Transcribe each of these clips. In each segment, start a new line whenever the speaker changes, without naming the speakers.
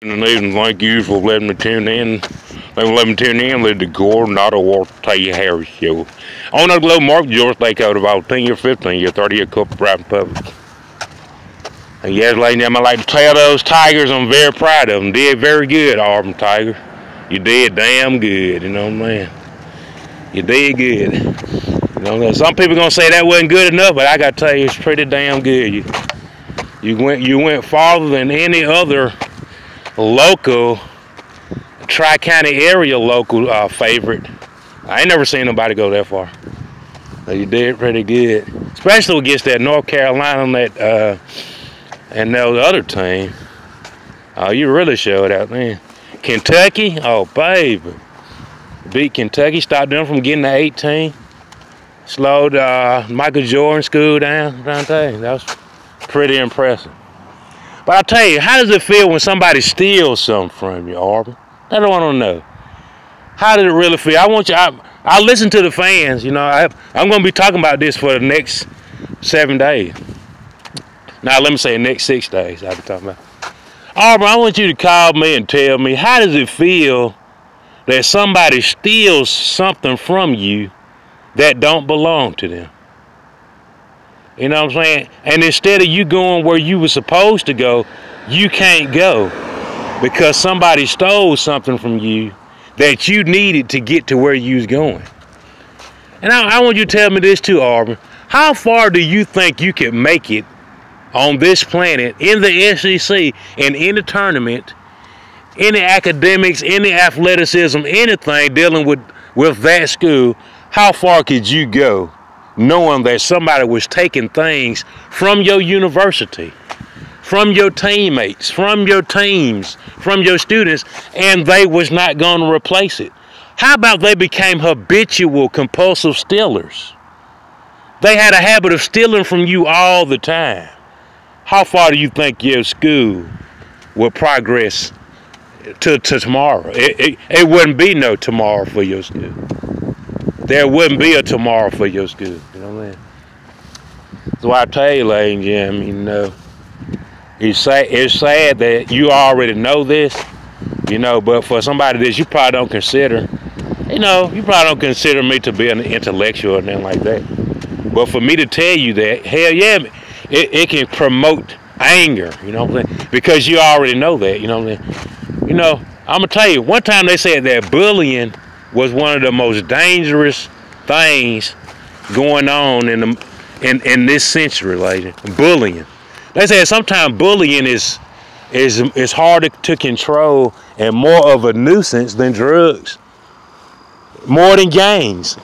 And even thank you for letting me tune in. Let me tune in with the Gordon Auto World T. Harris Show. On the Globe Market, George, they got about 10 year, 15 year, 30 year couple right in public. And yes, ladies and gentlemen, I like to tell those Tigers I'm very proud of them. Did very good, Auburn Tiger. You did damn good, you know what I'm saying? You did good. You know, some people gonna say that wasn't good enough, but I gotta tell you, it's pretty damn good. You went farther than any other local Tri-County area local favorite. I ain't never seen nobody go that far. So you did pretty good, especially against that North Carolina and that other team. Oh, you really showed out, man. Kentucky, oh baby, beat Kentucky, stopped them from getting to 18. Slowed Michael Jordan school down. That was pretty impressive. But I tell you, how does it feel when somebody steals something from you, Auburn? That's what I want to know. How did it really feel? I listen to the fans. You know, I'm going to be talking about this for the next 7 days. Now, let me say the next 6 days I'll be talking about. Auburn, I want you to call me and tell me, how does it feel that somebody steals something from you that don't belong to them? You know what I'm saying? And instead of you going where you were supposed to go, you can't go because somebody stole something from you that you needed to get to where you was going. And I want you to tell me this too, Auburn. How far do you think you can make it on this planet, in the SEC, in any tournament, any academics, any athleticism, anything dealing with that school? How far could you go knowing that somebody was taking things from your university, from your teammates, from your teams, from your students, and they was not going to replace it? How about they became habitual, compulsive stealers? They had a habit of stealing from you all the time. How far do you think your school will progress to tomorrow? It wouldn't be no tomorrow for your school. There wouldn't be a tomorrow for your school. You know what I mean? So I tell you, ladies and gentlemen, you know, it's sad that you already know this, you know, but for somebody that you probably don't consider, you know, you probably don't consider me to be an intellectual or anything like that. But for me to tell you that, hell yeah, it can promote anger, you know what I'm saying? Because you already know that, you know what I'm saying? You know, I'm going to tell you, one time they said that bullying was one of the most dangerous things going on in this century, lady. Bullying. They said sometimes bullying is harder to control and more of a nuisance than drugs. More than gangs.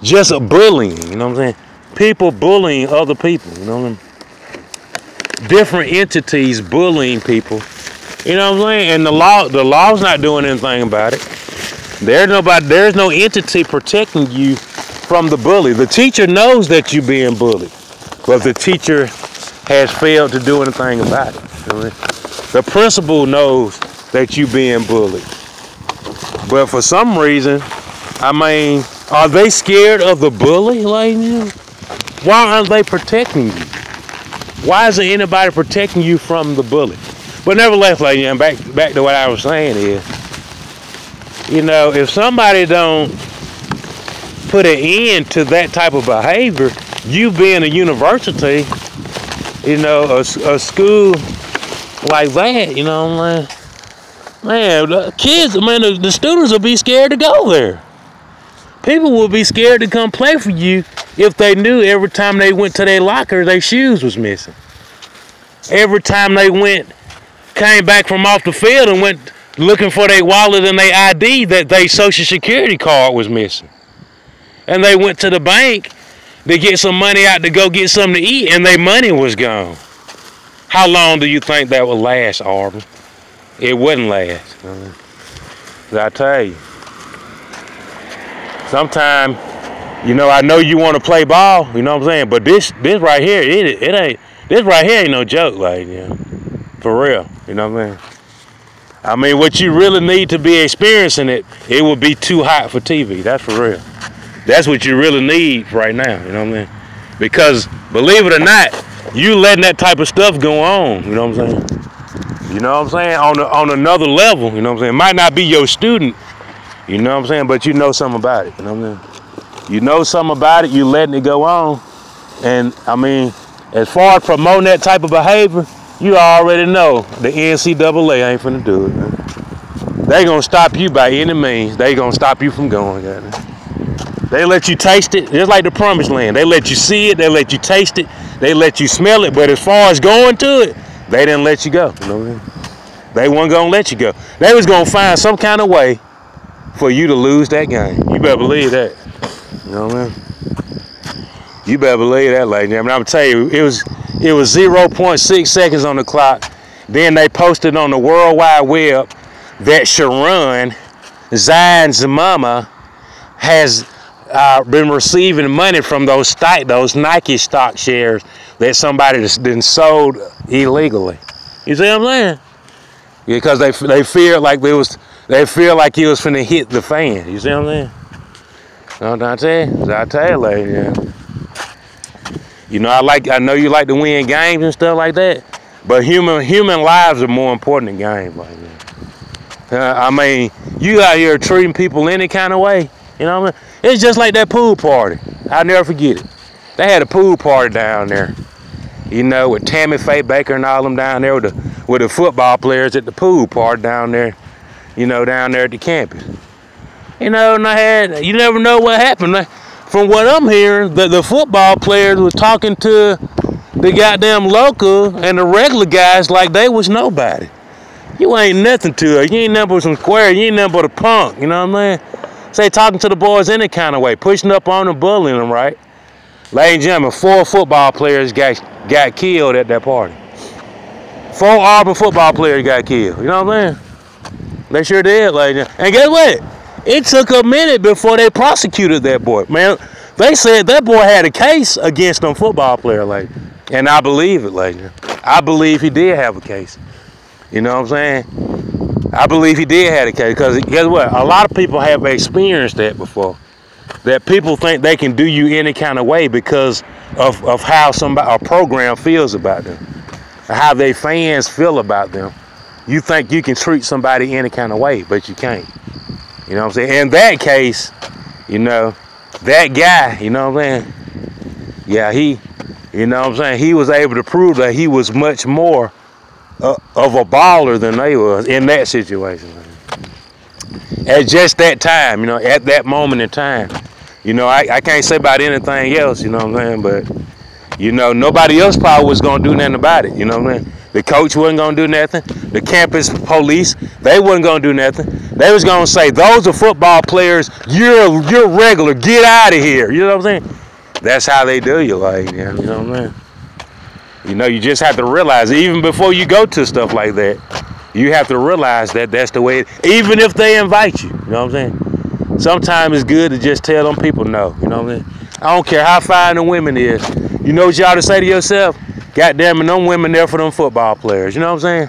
Just a bullying, you know what I'm saying? People bullying other people, you know what I'm saying? Different entities bullying people, you know what I'm saying? And the law's not doing anything about it. There's no entity protecting you from the bully. The teacher knows that you're being bullied, but the teacher has failed to do anything about it. The principal knows that you're being bullied, but for some reason, I mean, are they scared of the bully, ladies? Why aren't they protecting you? Why isn't anybody protecting you from the bully? But nevertheless, ladies, back to what I was saying is, you know, if somebody don't put an end to that type of behavior, you being a university, you know, a school like that, you know, man, the kids, man, the students will be scared to go there. People will be scared to come play for you if they knew every time they went to their locker, their shoes was missing. Every time they came back from off the field and went looking for their wallet and their ID, that their social security card was missing. And they went to the bank to get some money out to go get something to eat, and their money was gone. How long do you think that would last, Auburn? It wouldn't last. I tell you. Sometimes, you know, I know you want to play ball, you know what I'm saying? But this right here, this right here ain't no joke, like, you know, for real, you know what I mean? I mean, what you really need to be experiencing it would be too hot for TV. That's for real. That's what you really need right now, you know what I mean? Because, believe it or not, you letting that type of stuff go on, you know what I'm saying? You know what I'm saying? On another level, you know what I'm saying? It might not be your student, you know what I'm saying? But you know something about it, you know what I'm saying? You know something about it, you letting it go on. And I mean, as far as promoting that type of behavior, you already know the NCAA ain't finna do it, man. They gonna stop you by any means. They gonna stop you from going, man. They let you taste it, just like the promised land. They let you see it, they let you taste it, they let you smell it, but as far as going to it, they didn't let you go. You know what I mean? They weren't gonna let you go. They was gonna find some kind of way for you to lose that game. You better believe that. You know what I mean? You better believe that, ladies and gentlemen. I'm gonna tell you, it was 0.6 seconds on the clock. Then they posted on the World Wide Web that Sharon, Zion's mama, has been receiving money from those Nike stock shares that somebody has been sold illegally. You see what I'm saying? Because they feel like he was finna hit the fan. You see what I'm saying? I tell you, lady. Yeah. You know, I know you like to win games and stuff like that, but human lives are more important than games like that. I mean, you out here treating people any kind of way. You know what I mean? It's just like that pool party. I'll never forget it. They had a pool party down there, you know, with Tammy Faye Baker and all them down there with the football players at the pool party down there, you know, down there at the campus. You know, and you never know what happened. From what I'm hearing, the football players were talking to the goddamn local and the regular guys like they was nobody. You ain't nothing to it. You ain't nothing but some square. You ain't nothing but a punk. You know what I'm saying? Say talking to the boys any kind of way, pushing up on them, bullying them, right? Ladies and gentlemen, 4 football players got killed at that party. 4 Auburn football players got killed. You know what I'm saying? They sure did, ladies and gentlemen. And guess what? It took a minute before they prosecuted that boy. Man, they said that boy had a case against them football player, lady. And I believe it, lady. I believe he did have a case. You know what I'm saying? I believe he did have a case because guess what? A lot of people have experienced that before. That people think they can do you any kind of way because of how a program feels about them, how their fans feel about them. You think you can treat somebody any kind of way, but you can't. You know what I'm saying? In that case, you know, that guy, you know what I'm saying? Yeah, you know what I'm saying? He was able to prove that he was much more of a baller than they was in that situation. At just that time, you know, at that moment in time. You know, I can't say about anything else, you know what I'm saying? But, you know, nobody else probably was going to do nothing about it, you know what I'm saying? The coach wasn't going to do nothing. The campus police, they wasn't going to do nothing. They was going to say, those are football players. You're regular. Get out of here. You know what I'm saying? That's how they do you, like, you know what I'm saying? You know, you just have to realize, even before you go to stuff like that, you have to realize that that's the way, even if they invite you, you know what I'm saying? Sometimes it's good to just tell them people no, you know what I'm saying? I don't care how fine the women is. You know what you ought to say to yourself? God damn it, them women there for them football players. You know what I'm saying?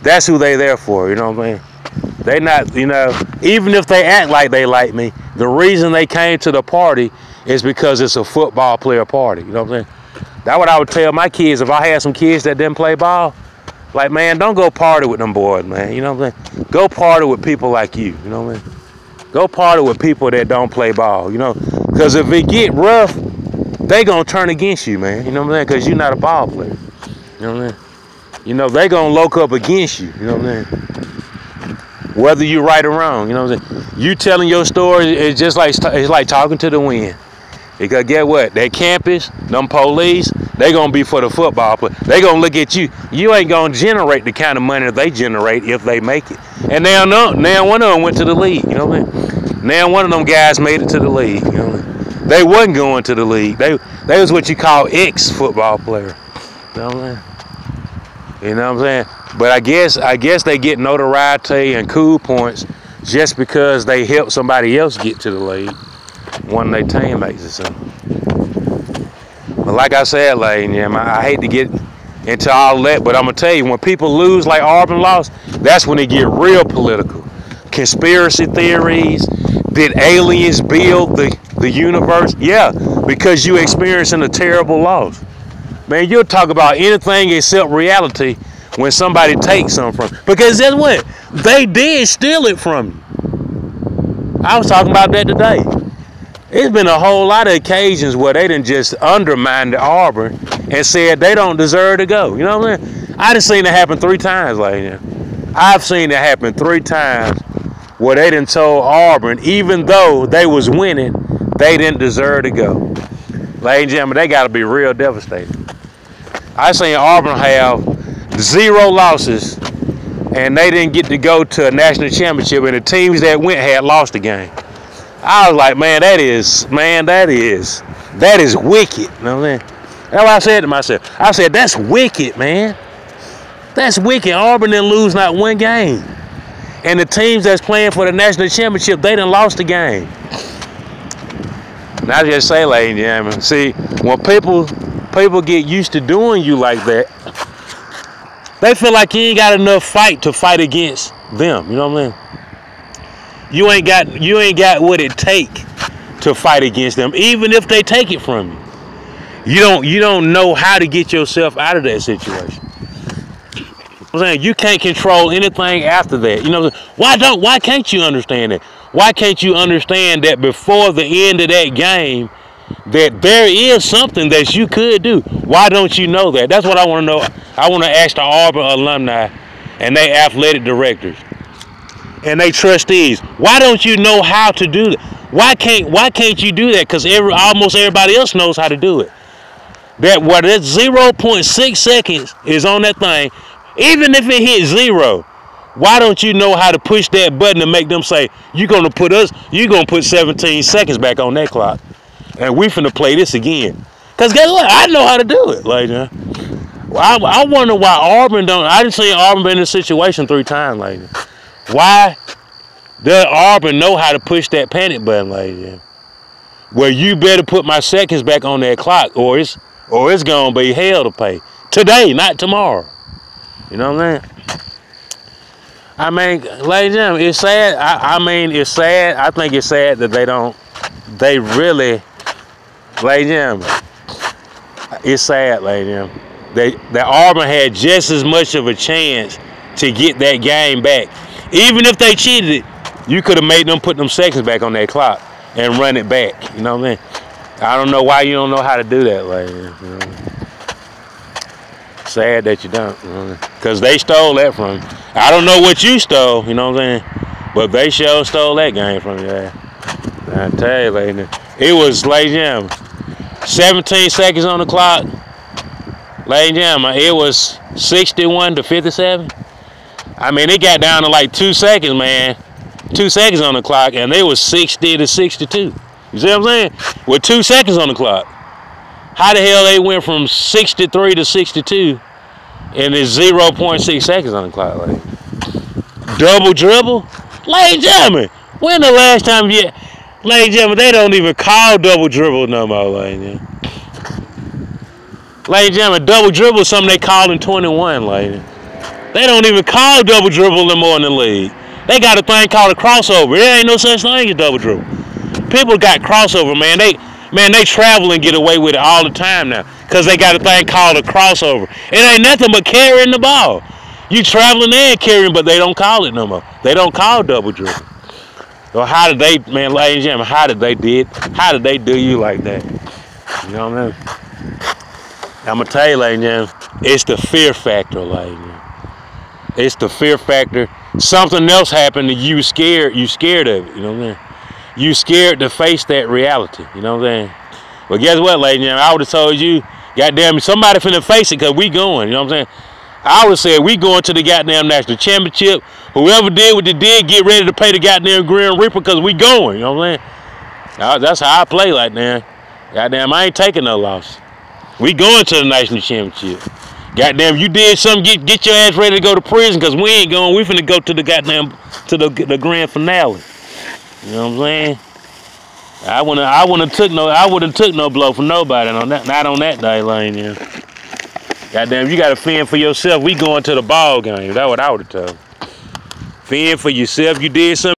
That's who they there for. You know what I'm saying? They not, you know, even if they act like they like me, the reason they came to the party is because it's a football player party. You know what I'm saying? That's what I would tell my kids if I had some kids that didn't play ball. Like, man, don't go party with them boys, man. You know what I'm saying? Go party with people like you. You know what I mean? Go party with people that don't play ball. You know, because if it get rough, they gonna turn against you, man. You know what I'm saying? Because you're not a ball player. You know what I'm saying? You know, they gonna lock up against you. You know what I'm saying? Whether you're right or wrong. You know what I'm saying? You telling your story is just like, it's like talking to the wind. Because get what? That campus, them police, they gonna be for the football player. They gonna look at you. You ain't gonna generate the kind of money they generate if they make it. And now one of them went to the league. You know what I mean? Now one of them guys made it to the league. You know what I mean? They wasn't going to the league. They was what you call ex-football player. You know what I'm saying? You know what I'm saying? But I guess they get notoriety and cool points just because they help somebody else get to the league, one of their teammates or something. But like I said, lady, I hate to get into all that, but I'm gonna tell you, when people lose like Auburn lost, that's when they get real political. Conspiracy theories. Did aliens build the universe? Yeah, because you experiencing a terrible loss. Man, you'll talk about anything except reality
when somebody takes something from you. Because guess what? They did steal it from you. I was talking about that today. It's been a whole lot of occasions where they done just undermined Auburn and said they don't deserve to go. You know what I'm saying? I done seen it happen 3 times like that. I've seen it happen 3 times where they done told Auburn, even though they was winning, they didn't deserve to go. Ladies and gentlemen, they got to be real devastated. I seen Auburn have 0 losses, and they didn't get to go to a national championship, and the teams that went had lost the game. I was like, man, that is wicked. You know what I'm saying? That's what I said to myself. I said, that's wicked, man. That's wicked. Auburn didn't lose not 1 game. And the teams that's playing for the national championship, they done lost the game. And I just say, ladies and gentlemen, see, when people get used to doing you like that, they feel like you ain't got enough fight to fight against them. You know what I mean? You ain't got what it take to fight against them, even if they take it from you. You don't know how to get yourself out of that situation. I'm saying you can't control anything after that. You know, why can't you understand that? Why can't you understand that before the end of that game that there is something that you could do? Why don't you know that? That's what I want to know. I want to ask the Auburn alumni and they athletic directors and they trustees. Why don't you know how to do that? Why can't you do that? Because almost everybody else knows how to do it. That 0.6 seconds is on that thing. Even if it hits 0, why don't you know how to push that button to make them say, you're gonna put 17 seconds back on that clock, and we finna play this again? Cause guess what? I know how to do it. Like, I wonder why Auburn don't. I didn't see Auburn been in a situation 3 times like that. Why does Auburn know how to push that panic button like that? Where you better put my seconds back on that clock, or it's gonna be hell to pay today, not tomorrow. You know what I'm saying? I mean, ladies and gentlemen, it's sad. I mean, it's sad. I think it's sad that they really, ladies and gentlemen, it's sad, ladies and gentlemen. That Auburn had just as much of a chance to get that game back. Even if they cheated it, you could have made them put them seconds back on that clock and run it back. You know what I mean? I don't know why you don't know how to do that, ladies and gentlemen. Sad that you don't, because they stole that from you. I don't know what you stole, you know what I'm saying, but they sure stole that game from you. I tell you, ladies, it was, ladies and gentlemen, 17 seconds on the clock. Ladies and gentlemen, it was 61 to 57. I mean, it got down to like 2 seconds, man. 2 seconds on the clock, and they was 60 to 62. You see what I'm saying? With 2 seconds on the clock. How the hell they went from 63 to 62 and it's 0.6 seconds on the clock? Like, double dribble? Ladies and gentlemen, when the last time ladies and gentlemen, they don't even call double dribble no more, ladies and gentlemen. Ladies and gentlemen, double dribble is something they call in 21, ladies. They don't even call double dribble no more in the league. They got a thing called a crossover. There ain't no such thing as double dribble. People got crossover, man. They travel and get away with it all the time now because they got a thing called a crossover. It ain't nothing but carrying the ball. You traveling and carrying, but they don't call it no more. They don't call double dribble. So how did they, man, ladies and gentlemen, how did they do you like that? You know what I mean? I'm going to tell you, ladies and gentlemen, it's the fear factor, ladies and gentlemen. It's the fear factor. Something else happened to you, scared of it, you know what I mean? You scared to face that reality, you know what I'm saying? But guess what, ladies and gentlemen? I would have told you, goddamn, somebody finna face it because we going, you know what I'm saying? I would have said, we going to the goddamn national championship. Whoever did what they did, get ready to pay the goddamn Grim Reaper because we going, you know what I'm saying? That's how I play like that. Goddamn, I ain't taking no loss. We going to the national championship. Goddamn, you did something, get your ass ready to go to prison because we ain't going. We finna go to the goddamn, to the grand finale. You know what I'm saying? I wouldn't took no blow from nobody on that, not on that day, Lane. Yeah. Goddamn, you gotta fend for yourself. We going to the ball game. That's what I would have told. Fend for yourself. You did something.